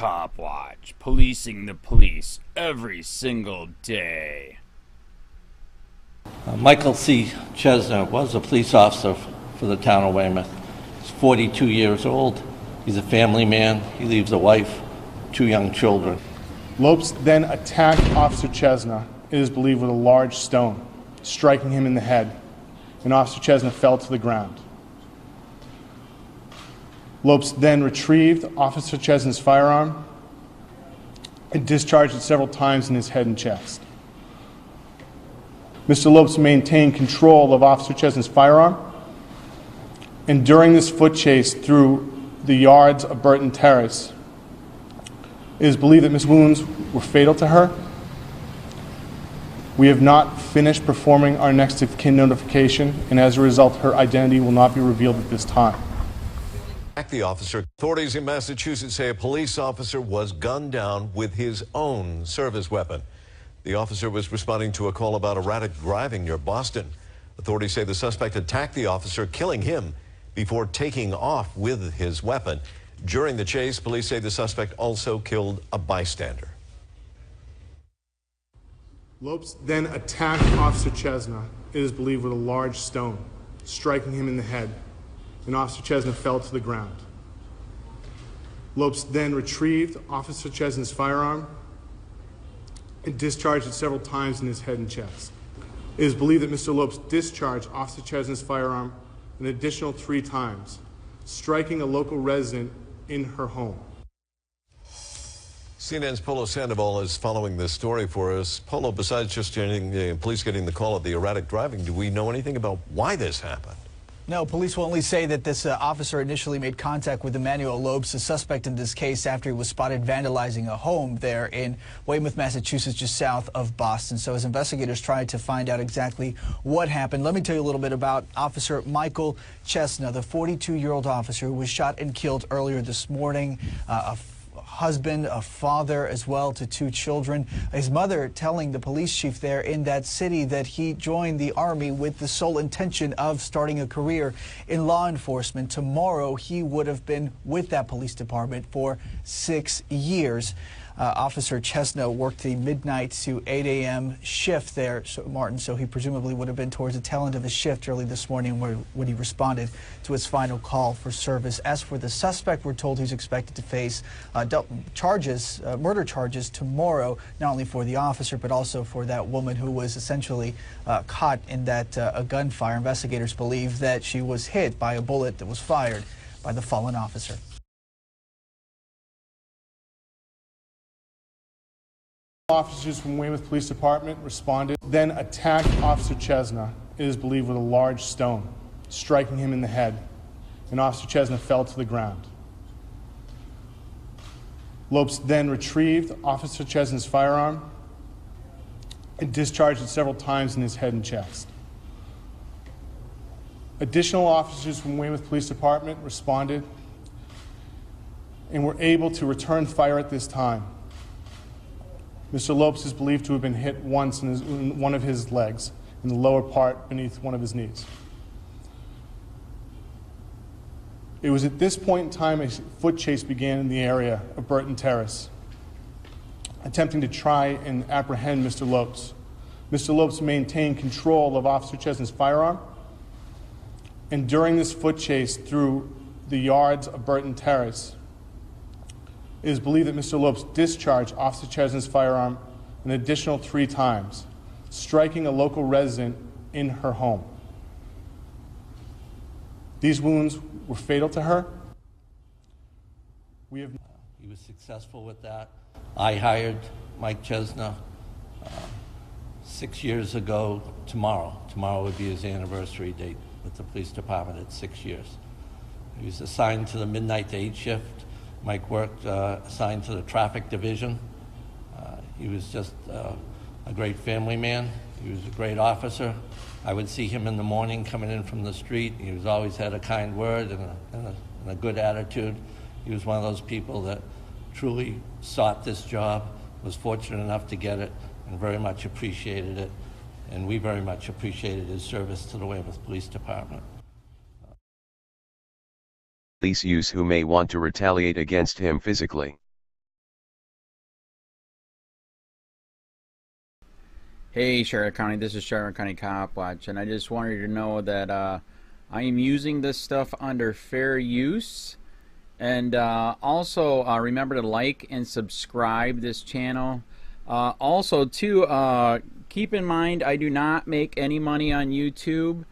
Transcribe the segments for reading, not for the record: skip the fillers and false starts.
COPWATCH, policing the police every single day. Michael C. Chesner was a police officer for the town of Weymouth. He's 42 years old. He's a family man. He leaves a wife, 2 young children. Lopes then attacked Officer Chesner, it is believed, with a large stone, striking him in the head, and Officer Chesner fell to the ground. Lopes then retrieved Officer Chesner's firearm and discharged it several times in his head and chest. Mr. Lopes maintained control of Officer Chesner's firearm, and during this foot chase through the yards of Burton Terrace, it is believed that Ms. wounds were fatal to her. We have not finished performing our next of kin notification, and as a result, her identity will not be revealed at this time. The officer. Authorities in Massachusetts say a police officer was gunned down with his own service weapon. The officer was responding to a call about erratic driving near Boston. Authorities say the suspect attacked the officer, killing him before taking off with his weapon. During the chase, police say the suspect also killed a bystander. Lopes then attacked Officer Chesner, it is believed, with a large stone, striking him in the head, and Officer Chesner fell to the ground. Lopes then retrieved Officer Chesner's firearm and discharged it several times in his head and chest. It is believed that Mr. Lopes discharged Officer Chesner's firearm an additional 3 times, striking a local resident in her home. CNN's Polo Sandoval is following this story for us. Polo, besides just police getting the call of the erratic driving, do we know anything about why this happened? No, police will only say that this officer initially made contact with Emmanuel Lopes, a suspect in this case, after he was spotted vandalizing a home there in Weymouth, Massachusetts, just south of Boston. So as investigators tried to find out exactly what happened, let me tell you a little bit about Officer Michael Chesner, the 42-year-old officer who was shot and killed earlier this morning. A husband, a father as well to 2 children. His mother telling the police chief there in that city that he joined the Army with the sole intention of starting a career in law enforcement. Tomorrow he would have been with that police department for 6 years. Officer Chesner worked the midnight to 8 a.m. shift there, so he presumably would have been towards the tail end of his shift early this morning when he responded to his final call for service. As for the suspect, we're told he's expected to face murder charges tomorrow, not only for the officer but also for that woman who was essentially caught in that a gunfire. Investigators believe that she was hit by a bullet that was fired by the fallen officer. Officers from Weymouth Police Department responded, then attacked Officer Chesner, it is believed, with a large stone, striking him in the head, and Officer Chesner fell to the ground. Lopes then retrieved Officer Chesner's firearm and discharged it several times in his head and chest. Additional officers from Weymouth Police Department responded and were able to return fire at this time. Mr. Lopes is believed to have been hit once in one of his legs, in the lower part beneath one of his knees. It was at this point in time a foot chase began in the area of Burton Terrace, attempting to try and apprehend Mr. Lopes. Mr. Lopes maintained control of Officer Chesner's firearm, and during this foot chase through the yards of Burton Terrace, it is believed that Mr. Lopes discharged Officer Chesner's firearm an additional 3 times, striking a local resident in her home. These wounds were fatal to her. He was successful with that. I hired Mike Chesner 6 years ago tomorrow. Tomorrow would be his anniversary date with the police department at 6 years. He was assigned to the midnight to 8 shift. Mike worked assigned to the traffic division. He was just a great family man. He was a great officer. I would see him in the morning coming in from the street. He was always had a kind word and a good attitude. He was one of those people that truly sought this job, was fortunate enough to get it, and very much appreciated it. And we very much appreciated his service to the Weymouth Police Department. Police use who may want to retaliate against him physically. Hey Charlotte County, this is Charlotte County Cop Watch, and I just wanted you to know that I am using this stuff under fair use. And also remember to like and subscribe this channel. Also too, keep in mind I do not make any money on YouTube.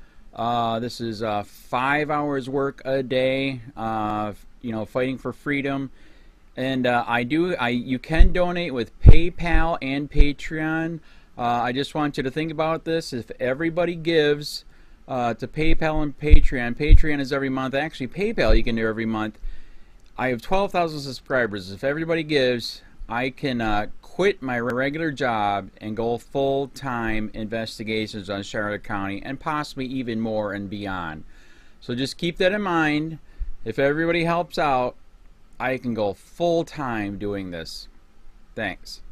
This is 5 hours work a day, you know, fighting for freedom. And you can donate with PayPal and Patreon. I just want you to think about this. If everybody gives to PayPal and Patreon, Patreon is every month. Actually, PayPal you can do every month. I have 12,000 subscribers. If everybody gives, I can quit my regular job and go full-time investigations on Charlotte County and possibly even more and beyond. So just keep that in mind. If everybody helps out, I can go full-time doing this. Thanks.